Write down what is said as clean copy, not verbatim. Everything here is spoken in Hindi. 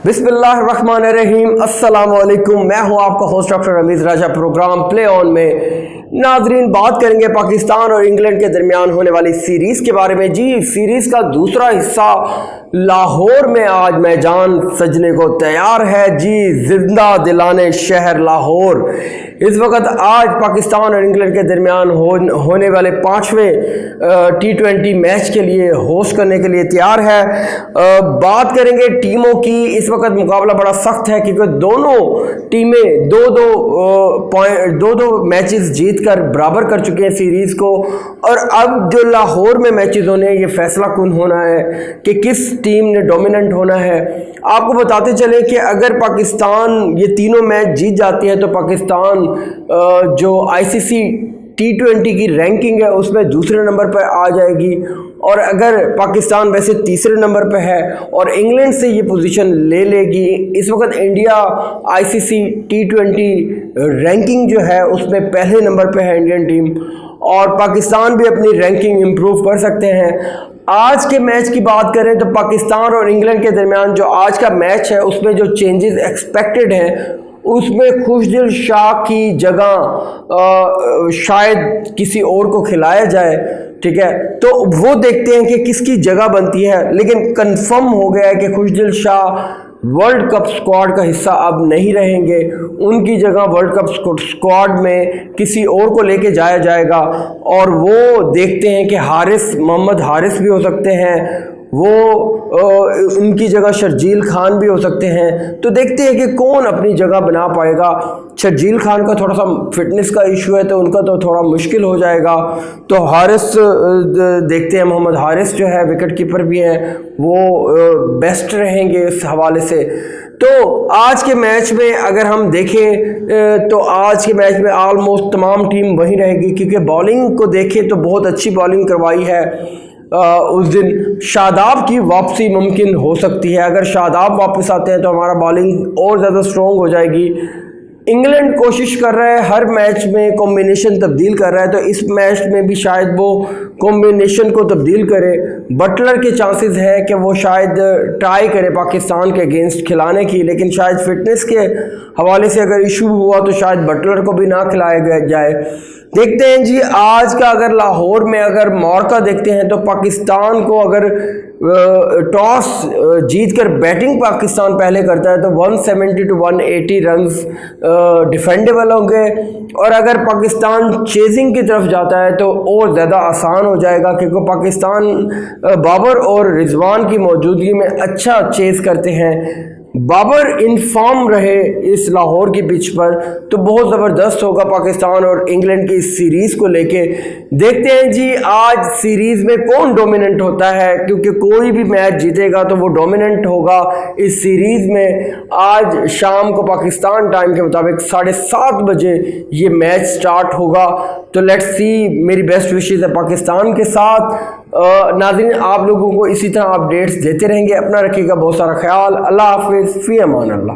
बिस्मिल्लाहिर्रहमानिर्रहीम, अस्सलामुअलैकुम। मैं हूं आपका host doctor Rameez Raja. Program play on में नाजरीन बात करेंगे पाकिस्तान और इंग्लैंड के दरमियान होने वाली सीरीज़ के बारे में। जी, सीरीज़ का दूसरा हिस्सा लाहौर में आज मैदान सजने को तैयार है। जी, जिंदा दिलाने शहर लाहौर इस वक्त आज पाकिस्तान और इंग्लैंड के दरमियान होने वाले 5वें T20 मैच के लिए होस्ट करने के लिए तैयार है। बात करेंगे टीमों की। इस वक्त मुकाबला बड़ा सख्त है क्योंकि दोनों टीमें दो मैचेस जीतकर बराबर कर चुके हैं सीरीज़ को, और अब जो लाहौर में मैचेस होने हैं ये फैसला कौन होना है कि किस टीम ने डोमिनेंट होना है। आपको बताते चले कि अगर पाकिस्तान ये तीनों मैच जीत जाती है तो पाकिस्तान जो ICC T20 की रैंकिंग है उसमें दूसरे नंबर पर आ जाएगी, और अगर पाकिस्तान वैसे तीसरे नंबर पर है और इंग्लैंड से ये पोजीशन ले लेगी। इस वक्त इंडिया ICC T20 रैंकिंग जो है उसमें पहले नंबर पर है इंडियन टीम, और पाकिस्तान भी अपनी रैंकिंग इम्प्रूव कर सकते हैं। आज के मैच की बात करें तो पाकिस्तान और इंग्लैंड के दरमियान जो आज का मैच है उसमें जो चेंजेस एक्सपेक्टेड हैं उसमें खुशदिल शाह की जगह शायद किसी और को खिलाया जाए, ठीक है, तो वो देखते हैं कि किसकी जगह बनती है। लेकिन कंफर्म हो गया है कि खुशदिल शाह वर्ल्ड कप स्क्वाड का हिस्सा अब नहीं रहेंगे, उनकी जगह वर्ल्ड कप स्क्वाड में किसी और को लेके जाया जाएगा। और वो देखते हैं कि मोहम्मद हारिस भी हो सकते हैं, वो उनकी जगह शर्जील खान भी हो सकते हैं। तो देखते हैं कि कौन अपनी जगह बना पाएगा। शर्जील खान का थोड़ा सा फिटनेस का इशू है तो उनका तो थोड़ा मुश्किल हो जाएगा। तो हारिस देखते हैं, मोहम्मद हारिस जो है विकेट कीपर भी हैं, वो बेस्ट रहेंगे इस हवाले से। तो आज के मैच में अगर हम देखें तो आज के मैच में ऑलमोस्ट तमाम टीम वहीं रहेगी, क्योंकि बॉलिंग को देखें तो बहुत अच्छी बॉलिंग करवाई है। उस दिन शादाब की वापसी मुमकिन हो सकती है। अगर शादाब वापस आते हैं तो हमारा बॉलिंग और ज़्यादा स्ट्रॉन्ग हो जाएगी। इंग्लैंड कोशिश कर रहा है, हर मैच में कॉम्बिनेशन तब्दील कर रहा है, तो इस मैच में भी शायद वो कॉम्बिनेशन को तब्दील करे। बटलर के चांसेस है कि वो शायद ट्राई करे पाकिस्तान के अगेंस्ट खिलाने की, लेकिन शायद फिटनेस के हवाले से अगर इशू हुआ तो शायद बटलर को भी ना खिलाया जाए। देखते हैं जी, आज का अगर लाहौर में अगर मौका देखते हैं तो पाकिस्तान को अगर टॉस जीतकर बैटिंग पाकिस्तान पहले करता है तो 170 to 180 रन्स डिफेंडेबल होंगे, और अगर पाकिस्तान चेजिंग की तरफ जाता है तो और ज़्यादा आसान हो जाएगा, क्योंकि पाकिस्तान बाबर और रिजवान की मौजूदगी में अच्छा चेज करते हैं। बाबर इन फॉर्म रहे इस लाहौर की पिच पर तो बहुत ज़बरदस्त होगा पाकिस्तान और इंग्लैंड की इस सीरीज़ को लेके। देखते हैं जी आज सीरीज़ में कौन डोमिनेंट होता है, क्योंकि कोई भी मैच जीतेगा तो वो डोमिनेंट होगा इस सीरीज़ में। आज शाम को पाकिस्तान टाइम के मुताबिक 7:30 बजे ये मैच स्टार्ट होगा। तो लेट्स सी, मेरी बेस्ट विशेज़ है पाकिस्तान के साथ। नाज़रीन, आप लोगों को इसी तरह अपडेट्स देते रहेंगे। अपना रखिएगा बहुत सारा ख्याल। अल्लाह हाफ़िज़, फ़ी अमान अल्लाह।